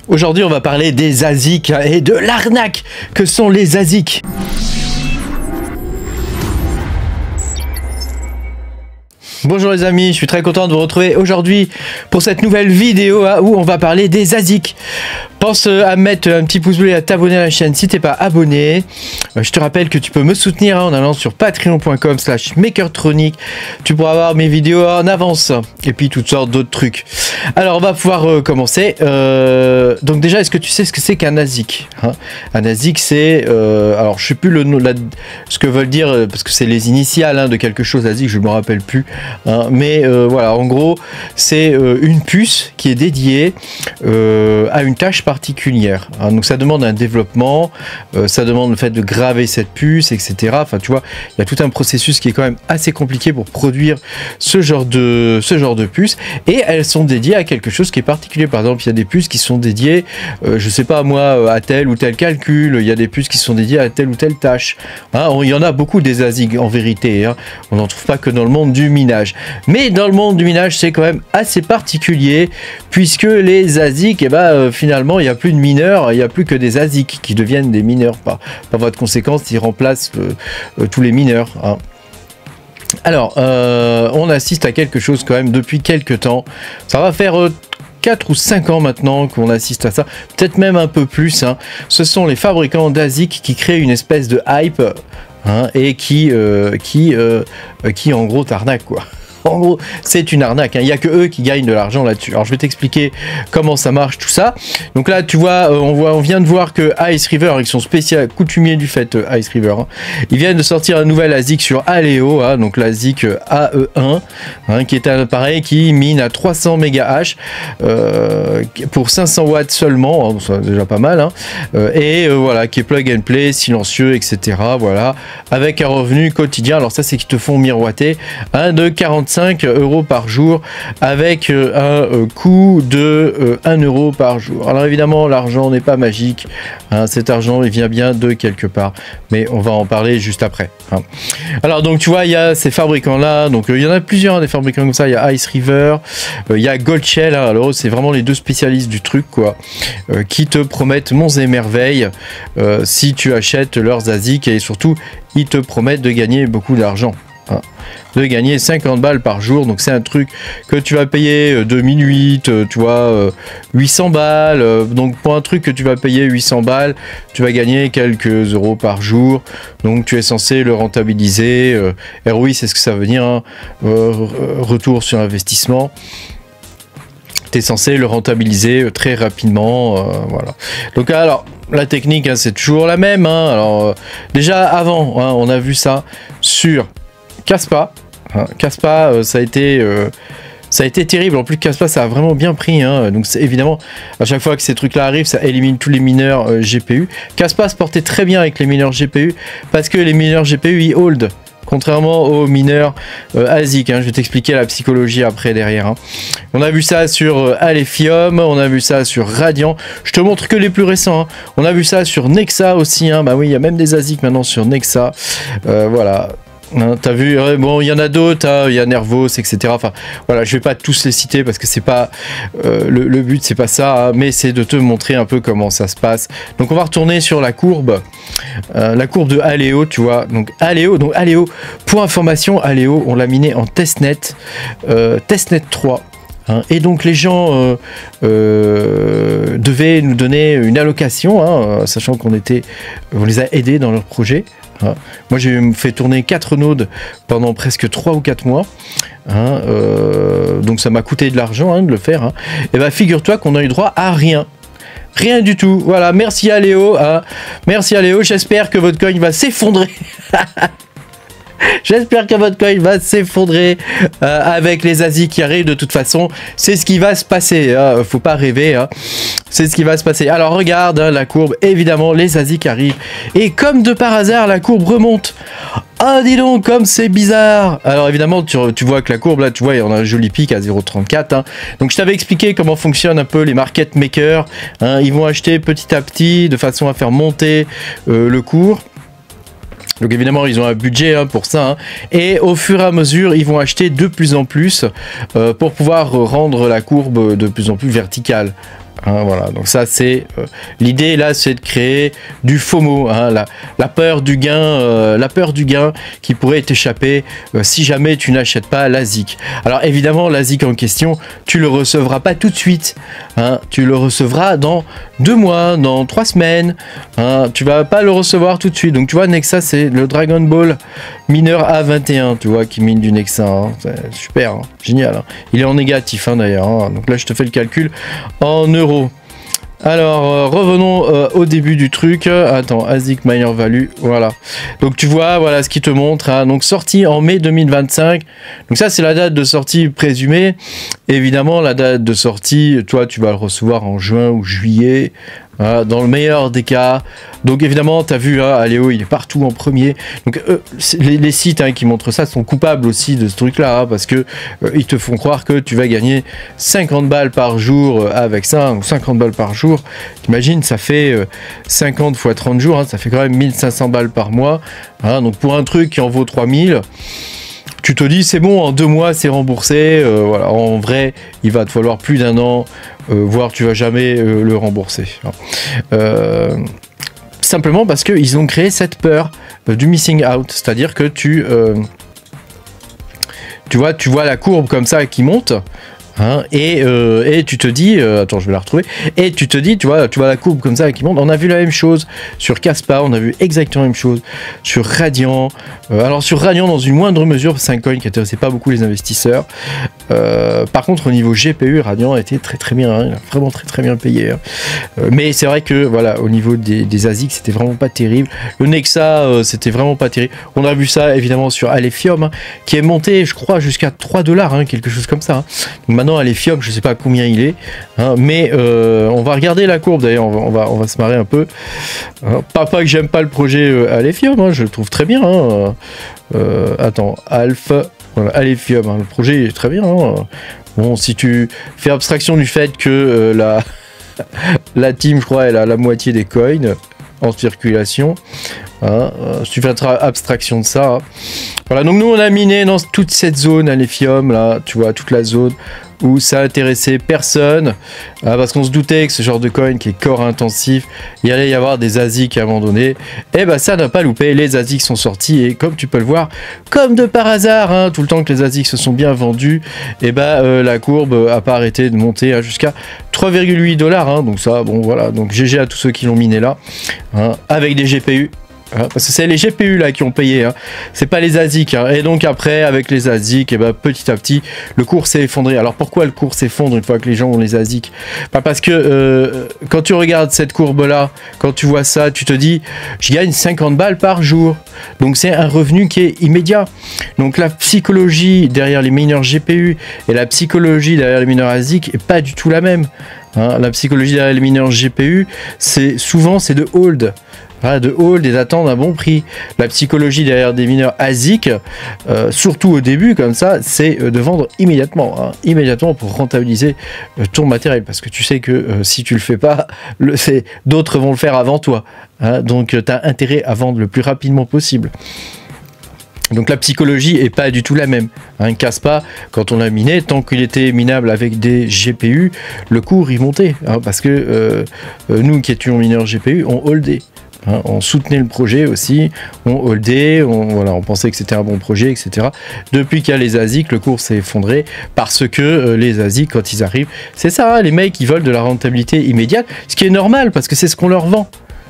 Aujourd'hui, on va parler des ASIC et de l'arnaque que sont les ASIC. Bonjour les amis, je suis très content de vous retrouver aujourd'hui pour cette nouvelle vidéo où on va parler des ASIC. Pense à mettre un petit pouce bleu et à t'abonner à la chaîne si t'es pas abonné. Je te rappelle que tu peux me soutenir en allant sur patreon.com/makertronic. Tu pourras voir mes vidéos en avance et puis toutes sortes d'autres trucs. Alors on va pouvoir commencer. Donc déjà, est-ce que tu sais ce que c'est qu'un ASIC, hein? Un ASIC, c'est alors je sais plus le nom, ce que veulent dire parce que c'est les initiales de quelque chose. ASIC, je me rappelle plus. Mais voilà, en gros, c'est une puce qui est dédiée à une tâche particulière. Donc ça demande un développement, ça demande le fait de graver cette puce, etc. Enfin, tu vois, il y a tout un processus qui est quand même assez compliqué pour produire ce genre de puce. Et elles sont dédiées à quelque chose qui est particulier. Par exemple, il y a des puces qui sont dédiées, je sais pas moi, à tel ou tel calcul. Il y a des puces qui sont dédiées à telle ou telle tâche. Il y en a beaucoup des ASIC en vérité. On n'en trouve pas que dans le monde du minage. Mais dans le monde du minage, c'est quand même assez particulier puisque les ASIC, finalement, il n'y a plus de mineurs, il n'y a plus que des ASIC qui deviennent des mineurs. Par voie de conséquence, ils remplacent tous les mineurs. Alors, on assiste à quelque chose quand même depuis quelques temps. Ça va faire 4 ou 5 ans maintenant qu'on assiste à ça, peut-être même un peu plus. Ce sont les fabricants d'ASIC qui créent une espèce de hype et qui en gros t'arnaque quoi. En gros, c'est une arnaque. Il n'y a que eux qui gagnent de l'argent là-dessus. Alors, je vais t'expliquer comment ça marche, tout ça. Donc là, tu vois, on vient de voir que Ice River, ils sont coutumiers du fait, Ice River. Ils viennent de sortir un nouvel ASIC sur Aleo, donc l'ASIC AE1, qui est un appareil qui mine à 300 MHz pour 500 watts seulement. C'est déjà pas mal. Et voilà, qui est plug and play, silencieux, etc. Voilà, avec un revenu quotidien. Alors ça, c'est qu'ils te font miroiter de 45 € par jour avec un coût de 1 € par jour. Alors évidemment, l'argent n'est pas magique. Cet argent, il vient bien de quelque part. Mais on va en parler juste après. Alors donc, tu vois, il y a ces fabricants-là. Donc, il y en a plusieurs des fabricants comme ça. Il y a Ice River, il y a Goldshell. Alors, c'est vraiment les deux spécialistes du truc, quoi, qui te promettent monts et merveilles si tu achètes leurs ASIC. Et surtout, ils te promettent de gagner beaucoup d'argent. De gagner 50 balles par jour, donc c'est un truc que tu vas payer 2008, tu vois, 800 balles, donc pour un truc que tu vas payer 800 balles, tu vas gagner quelques euros par jour, donc tu es censé le rentabiliser, ROI c'est ce que ça veut dire, retour sur investissement. Tu es censé le rentabiliser très rapidement, voilà. Donc alors, la technique, c'est toujours la même, alors déjà avant, on a vu ça sur Kaspa. Kaspa, ça a été terrible. En plus, Kaspa, ça a vraiment bien pris. Donc, évidemment, à chaque fois que ces trucs-là arrivent, ça élimine tous les mineurs GPU. Kaspa se portait très bien avec les mineurs GPU parce que les mineurs GPU, ils hold. Contrairement aux mineurs ASIC, je vais t'expliquer la psychologie après derrière. On a vu ça sur Alephium, on a vu ça sur Radiant. Je te montre que les plus récents. On a vu ça sur Nexa aussi. Bah oui, il y a même des ASIC maintenant sur Nexa. Voilà. T'as vu, bon, il y en a d'autres, il y a Nervos, etc. Enfin, voilà, je vais pas tous les citer parce que c'est pas le but, c'est pas ça, mais c'est de te montrer un peu comment ça se passe. Donc, on va retourner sur la courbe de Aleo, tu vois. Donc, Aleo, pour information, Aleo, on l'a miné en testnet, testnet 3. Et donc les gens devaient nous donner une allocation, sachant qu'on les a aidés dans leur projet. Moi j'ai fait tourner 4 nodes pendant presque 3 ou 4 mois. Donc ça m'a coûté de l'argent de le faire. Et bah figure-toi qu'on a eu droit à rien. Rien du tout. Voilà, merci à Léo. Merci à Léo, j'espère que votre coin va s'effondrer. J'espère que votre coin va s'effondrer avec les ASIC qui arrivent. De toute façon, c'est ce qui va se passer. Faut pas rêver. C'est ce qui va se passer. Alors regarde la courbe. Évidemment, les ASIC arrivent. Et comme de par hasard, la courbe remonte. Ah, dis donc, comme c'est bizarre. Alors évidemment, tu vois que la courbe, là, tu vois, on a un joli pic à 0,34. Donc je t'avais expliqué comment fonctionnent un peu les market makers. Ils vont acheter petit à petit de façon à faire monter le cours. Donc évidemment, ils ont un budget pour ça. Et au fur et à mesure, ils vont acheter de plus en plus pour pouvoir rendre la courbe de plus en plus verticale. Hein, voilà, donc ça c'est l'idée là, c'est de créer du FOMO, hein, la peur du gain qui pourrait t'échapper si jamais tu n'achètes pas l'ASIC. Alors évidemment l'ASIC en question, tu le recevras pas tout de suite, hein, tu le recevras dans 2 mois, dans 3 semaines, hein, tu vas pas le recevoir tout de suite. Donc tu vois, Nexa c'est le Dragon Ball mineur A21, tu vois, qui mine du Nexa, hein, c'est super, hein, génial, hein. Il est en négatif hein, d'ailleurs, hein. Donc là je te fais le calcul en euros. Alors revenons au début du truc. Attends, ASIC Miner Value, voilà. Donc tu vois, voilà ce qui te montre, hein. Donc sortie en mai 2025. Donc ça c'est la date de sortie présumée. Évidemment la date de sortie, toi tu vas le recevoir en juin ou juillet. Voilà, dans le meilleur des cas. Donc évidemment, tu as vu, hein, Aléo, il est partout en premier. Donc les sites hein, qui montrent ça sont coupables aussi de ce truc-là, hein, parce que ils te font croire que tu vas gagner 50 balles par jour avec ça, ou 50 balles par jour. T'imagines, ça fait 50 fois 30 jours, hein, ça fait quand même 1500 balles par mois. Hein, donc pour un truc qui en vaut 3000... tu te dis c'est bon, en 2 mois c'est remboursé, voilà. En vrai il va te falloir plus d'1 an, voire tu vas jamais le rembourser, hein. Simplement parce qu'ils ont créé cette peur du missing out, c'est à dire que tu vois la courbe comme ça qui monte, hein, et tu te dis, attends je vais la retrouver, et tu te dis, tu vois la courbe comme ça qui monte. On a vu la même chose sur Kaspa, on a vu exactement la même chose sur Radiant, alors sur Radiant dans une moindre mesure, c'est un coin qui intéressait pas beaucoup les investisseurs. Par contre au niveau GPU, Radiant a été très bien, hein, il a vraiment très bien payé, hein. Mais c'est vrai que voilà, au niveau des ASIC c'était vraiment pas terrible. Le Nexa c'était vraiment pas terrible. On a vu ça évidemment sur Alephium, hein, qui est monté je crois jusqu'à 3 $, hein, quelque chose comme ça, hein. Donc maintenant Alephium, je sais pas combien il est, hein, mais on va regarder la courbe d'ailleurs, on va se marrer un peu. Pas que j'aime pas le projet Alephium, hein, je le trouve très bien, hein. Attends, voilà, Alephium, hein, le projet est très bien, hein. Bon, si tu fais abstraction du fait que la team, je crois, elle a la moitié des coins en circulation, hein, si tu fais abstraction de ça, hein. Voilà, donc nous on a miné dans toute cette zone Alephium là, tu vois, toute la zone où ça intéressait personne, parce qu'on se doutait que ce genre de coin qui est core intensif, il allait y avoir des ASIC à un moment donné. Et bah ça n'a pas loupé, les ASIC sont sortis et comme tu peux le voir, comme de par hasard, hein, tout le temps que les ASIC se sont bien vendus, et bah la courbe a pas arrêté de monter, hein, jusqu'à 3,8 $, hein, donc ça, bon voilà, donc GG à tous ceux qui l'ont miné là, hein, avec des GPU. Parce que c'est les GPU là qui ont payé, hein. C'est pas les ASIC, hein. Et donc après avec les ASIC, et ben petit à petit le cours s'est effondré. Alors pourquoi le cours s'effondre une fois que les gens ont les ASIC? Parce que quand tu regardes cette courbe là, quand tu vois ça, tu te dis je gagne 50 balles par jour, donc c'est un revenu qui est immédiat. Donc la psychologie derrière les mineurs GPU et la psychologie derrière les mineurs ASIC est pas du tout la même, hein. La psychologie derrière les mineurs GPU, c'est de hold. Voilà, de hold et d'attendre un bon prix. La psychologie derrière des mineurs ASIC, surtout au début comme ça, c'est de vendre immédiatement, hein, immédiatement pour rentabiliser ton matériel, parce que tu sais que si tu le fais pas, d'autres vont le faire avant toi, hein, donc tu as intérêt à vendre le plus rapidement possible. Donc la psychologie est pas du tout la même, hein. Kaspa, quand on l'a miné, tant qu'il était minable avec des GPU, le cours il montait, hein, parce que nous qui étions mineurs GPU, on holdait. Hein, on soutenait le projet aussi, on holdait, on pensait que c'était un bon projet, etc. Depuis qu'il y a les ASIC, le cours s'est effondré parce que les ASIC, quand ils arrivent, c'est ça, hein, les mecs, ils veulent de la rentabilité immédiate, ce qui est normal parce que c'est ce qu'on leur vend.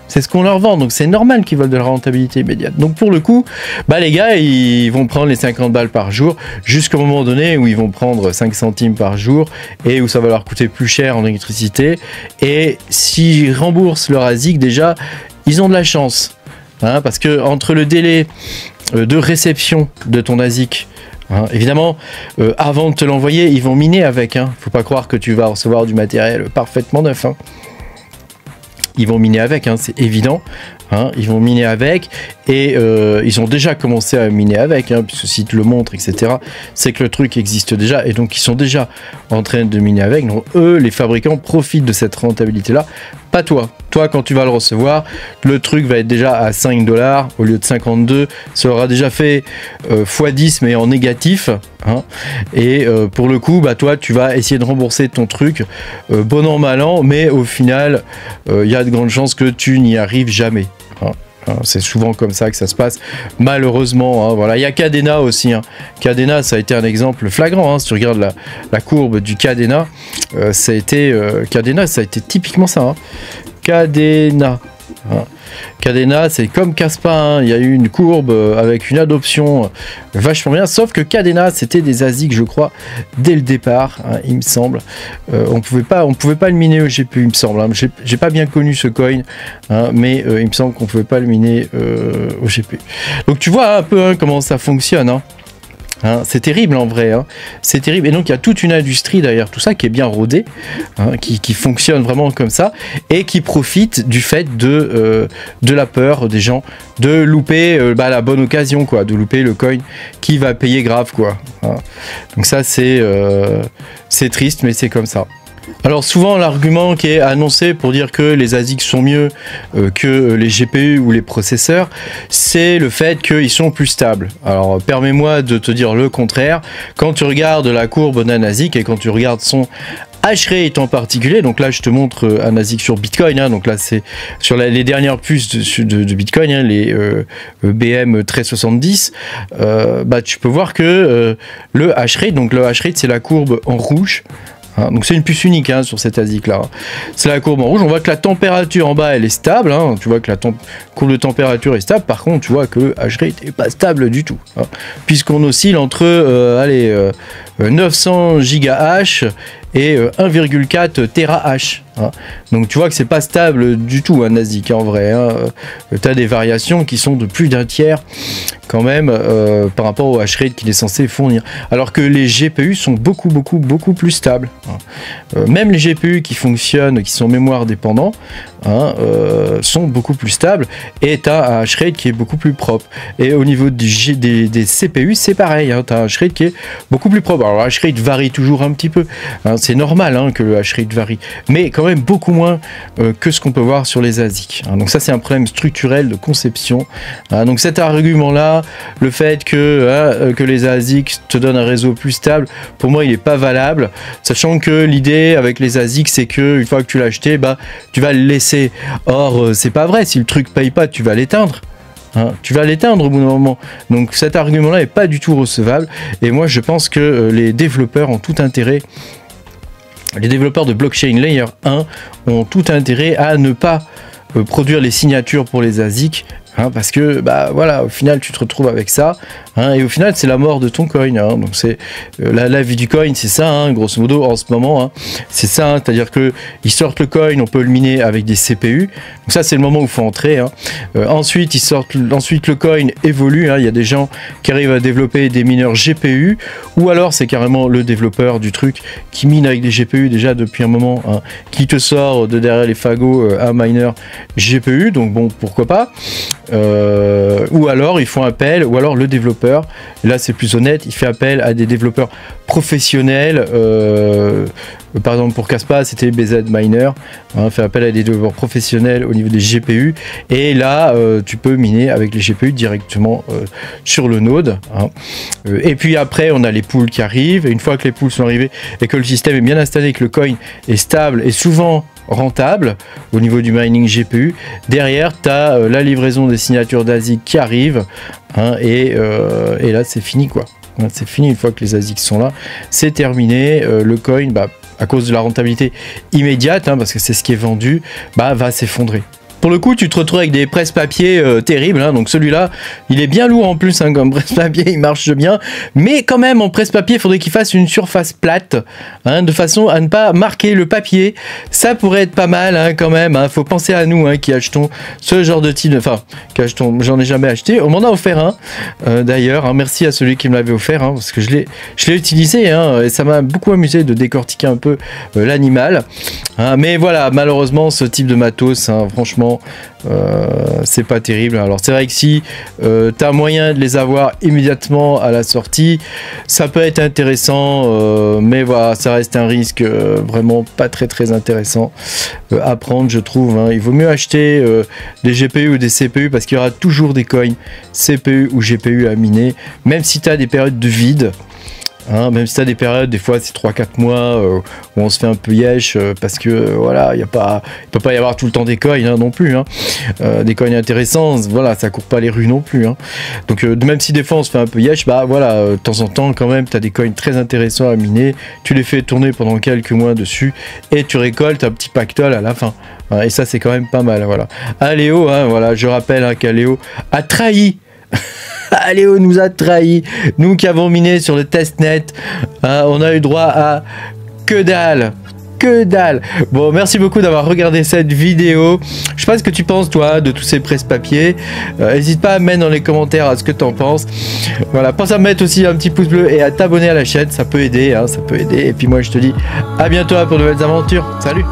C'est ce qu'on leur vend, donc c'est normal qu'ils veulent de la rentabilité immédiate. Donc pour le coup, bah les gars, ils vont prendre les 50 balles par jour jusqu'au moment donné où ils vont prendre 5 centimes par jour et où ça va leur coûter plus cher en électricité. Et s'ils remboursent leur ASIC, déjà, ils ont de la chance, hein, parce que entre le délai de réception de ton ASIC, hein, évidemment, avant de te l'envoyer, ils vont miner avec, hein. Faut pas croire que tu vas recevoir du matériel parfaitement neuf, hein. Ils vont miner avec, hein, c'est évident, hein, ils vont miner avec, et ils ont déjà commencé à miner avec, hein, puisque s'ils te le montrent, etc., c'est que le truc existe déjà, et donc ils sont déjà en train de miner avec. Donc eux, les fabricants, profitent de cette rentabilité-là, pas toi. Toi, quand tu vas le recevoir, le truc va être déjà à 5 $ au lieu de 52. Ça aura déjà fait x10 mais en négatif. Hein. Et pour le coup, bah, toi, tu vas essayer de rembourser ton truc bon an, mal an. Mais au final, il y a de grandes chances que tu n'y arrives jamais. Hein. C'est souvent comme ça que ça se passe, malheureusement. Hein, voilà. Il y a Cadena aussi. Hein. Cadena, ça a été un exemple flagrant. Hein. Si tu regardes la courbe du Cadena, ça a été typiquement ça. Hein. Cadena. Hein. Cadena, c'est comme Caspa, hein. Il y a eu une courbe avec une adoption vachement bien, sauf que Cadena, c'était des ASIC, je crois, dès le départ, hein, il me semble. On pouvait pas le miner au GPU, il me semble. Hein. J'ai pas bien connu ce coin, hein, mais il me semble qu'on pouvait pas le miner au GPU. Donc tu vois un peu hein, comment ça fonctionne. Hein. Hein, c'est terrible en vrai, hein. C'est terrible. Et donc il y a toute une industrie derrière tout ça qui est bien rodée, hein, qui fonctionne vraiment comme ça et qui profite du fait de la peur des gens de louper la bonne occasion, quoi, de louper le coin qui va payer grave, quoi. Hein. Donc ça c'est triste, mais c'est comme ça. Alors souvent l'argument qui est annoncé pour dire que les ASIC sont mieux que les GPU ou les processeurs, c'est le fait qu'ils sont plus stables. Alors permets-moi de te dire le contraire. Quand tu regardes la courbe d'un ASIC et quand tu regardes son hash rate en particulier, donc là je te montre un ASIC sur Bitcoin, hein, donc là c'est sur les dernières puces de Bitcoin, hein, les BM 1370, bah, tu peux voir que le hash rate, donc le hash rate c'est la courbe en rouge. Donc c'est une puce unique hein, sur cette ASIC là. C'est la courbe en rouge. On voit que la température en bas elle est stable. Hein. Tu vois que la courbe de température est stable. Par contre, tu vois que le hash rate n'est pas stable du tout. Hein. Puisqu'on oscille entre 900 gigahash et 1,4 terahash. Hein. Donc tu vois que c'est pas stable du tout un ASIC en vrai. Hein. Tu as des variations qui sont de plus d'un tiers quand même par rapport au hash rate qu'il est censé fournir. Alors que les GPU sont beaucoup plus stables. Hein. Même les GPU qui fonctionnent, qui sont mémoire dépendants, hein, sont beaucoup plus stables et tu as un hash rate qui est beaucoup plus propre. Et au niveau des CPU, c'est pareil. Hein. Tu as un hash rate qui est beaucoup plus propre. Alors le hash rate varie toujours un petit peu. Hein. C'est normal hein, que le hash rate varie. Mais quand même beaucoup moins que ce qu'on peut voir sur les ASIC. Hein. Donc ça c'est un problème structurel de conception. Hein. Donc cet argument-là, le fait que les ASIC te donnent un réseau plus stable, pour moi il n'est pas valable. Sachant que l'idée avec les ASIC, c'est que une fois que tu l'as acheté, bah, tu vas le laisser. Or, c'est pas vrai. Si le truc paye pas, tu vas l'éteindre. Hein, tu vas l'éteindre au bout d'un moment. Donc cet argument-là n'est pas du tout recevable. Et moi, je pense que les développeurs ont tout intérêt. Les développeurs de blockchain layer 1 ont tout intérêt à ne pas produire les signatures pour les ASIC. Hein, parce que bah voilà, au final tu te retrouves avec ça, hein, et au final c'est la mort de ton coin. Hein, donc c'est la vie du coin, c'est ça, hein, grosso modo en ce moment. Hein, c'est ça, hein, c'est-à-dire que ils sortent le coin, on peut le miner avec des CPU. Donc ça c'est le moment où il faut entrer. Hein. Ensuite le coin évolue. Hein, il y a des gens qui arrivent à développer des mineurs GPU, ou alors c'est carrément le développeur du truc qui mine avec des GPU déjà depuis un moment, hein, qui te sort de derrière les fagots un miner GPU. Donc bon, pourquoi pas. Ou alors ils font appel, ou alors le développeur, là c'est plus honnête, il fait appel à des développeurs professionnels. Par exemple pour Caspa c'était BZ Miner, hein, fait appel à des développeurs professionnels au niveau des GPU, et là tu peux miner avec les GPU directement sur le node. Hein. Et puis après on a les pools qui arrivent, et une fois que les pools sont arrivés et que le système est bien installé, que le coin est stable et souvent rentable au niveau du mining GPU, derrière tu as la livraison des signatures d'ASIC qui arrivent, hein, et là c'est fini quoi. C'est fini, une fois que les ASIC sont là, c'est terminé. Le coin, bah, à cause de la rentabilité immédiate, hein, parce que c'est ce qui est vendu, bah, va s'effondrer. Pour le coup, tu te retrouves avec des presse-papier terribles. Hein. Donc celui-là, il est bien lourd en plus hein, comme presse-papier, il marche bien. Mais quand même, en presse-papier, il faudrait qu'il fasse une surface plate, hein, de façon à ne pas marquer le papier. Ça pourrait être pas mal hein, quand même. Hein. Faut penser à nous hein, qui achetons ce genre de type. Enfin, j'en ai jamais acheté. On m'en a offert un d'ailleurs. Hein. Merci à celui qui me l'avait offert hein, parce que je l'ai utilisé hein, et ça m'a beaucoup amusé de décortiquer un peu l'animal. Hein. Mais voilà, malheureusement, ce type de matos, hein, franchement, franchement, c'est pas terrible. Alors c'est vrai que si tu as moyen de les avoir immédiatement à la sortie, ça peut être intéressant, mais voilà, ça reste un risque vraiment pas très intéressant à prendre, je trouve, hein. Il vaut mieux acheter des GPU ou des CPU parce qu'il y aura toujours des coins CPU ou GPU à miner, même si tu as des périodes de vide. Hein, même si tu as des périodes, des fois c'est 3-4 mois où on se fait un peu yesh parce que voilà, il peut pas y avoir tout le temps des coins hein, non plus. Hein. Des coins intéressants, voilà, ça court pas les rues non plus. Hein. Donc même si des fois on se fait un peu yesh, bah voilà, de temps en temps quand même, tu as des coins très intéressants à miner, tu les fais tourner pendant quelques mois dessus et tu récoltes un petit pactole à la fin. Hein, et ça c'est quand même pas mal. Voilà. Aléo, hein, voilà, je rappelle hein, qu'Aléo a trahi. Aléo nous a trahi, nous qui avons miné sur le testnet, hein, on a eu droit à que dalle. Que dalle. Bon, merci beaucoup d'avoir regardé cette vidéo. Je sais pas ce que tu penses toi de tous ces presse-papiers. N'hésite pas à mettre dans les commentaires à ce que tu en penses. Voilà, pense à mettre aussi un petit pouce bleu et à t'abonner à la chaîne, ça peut aider, hein, ça peut aider. Et puis moi je te dis à bientôt pour de nouvelles aventures. Salut.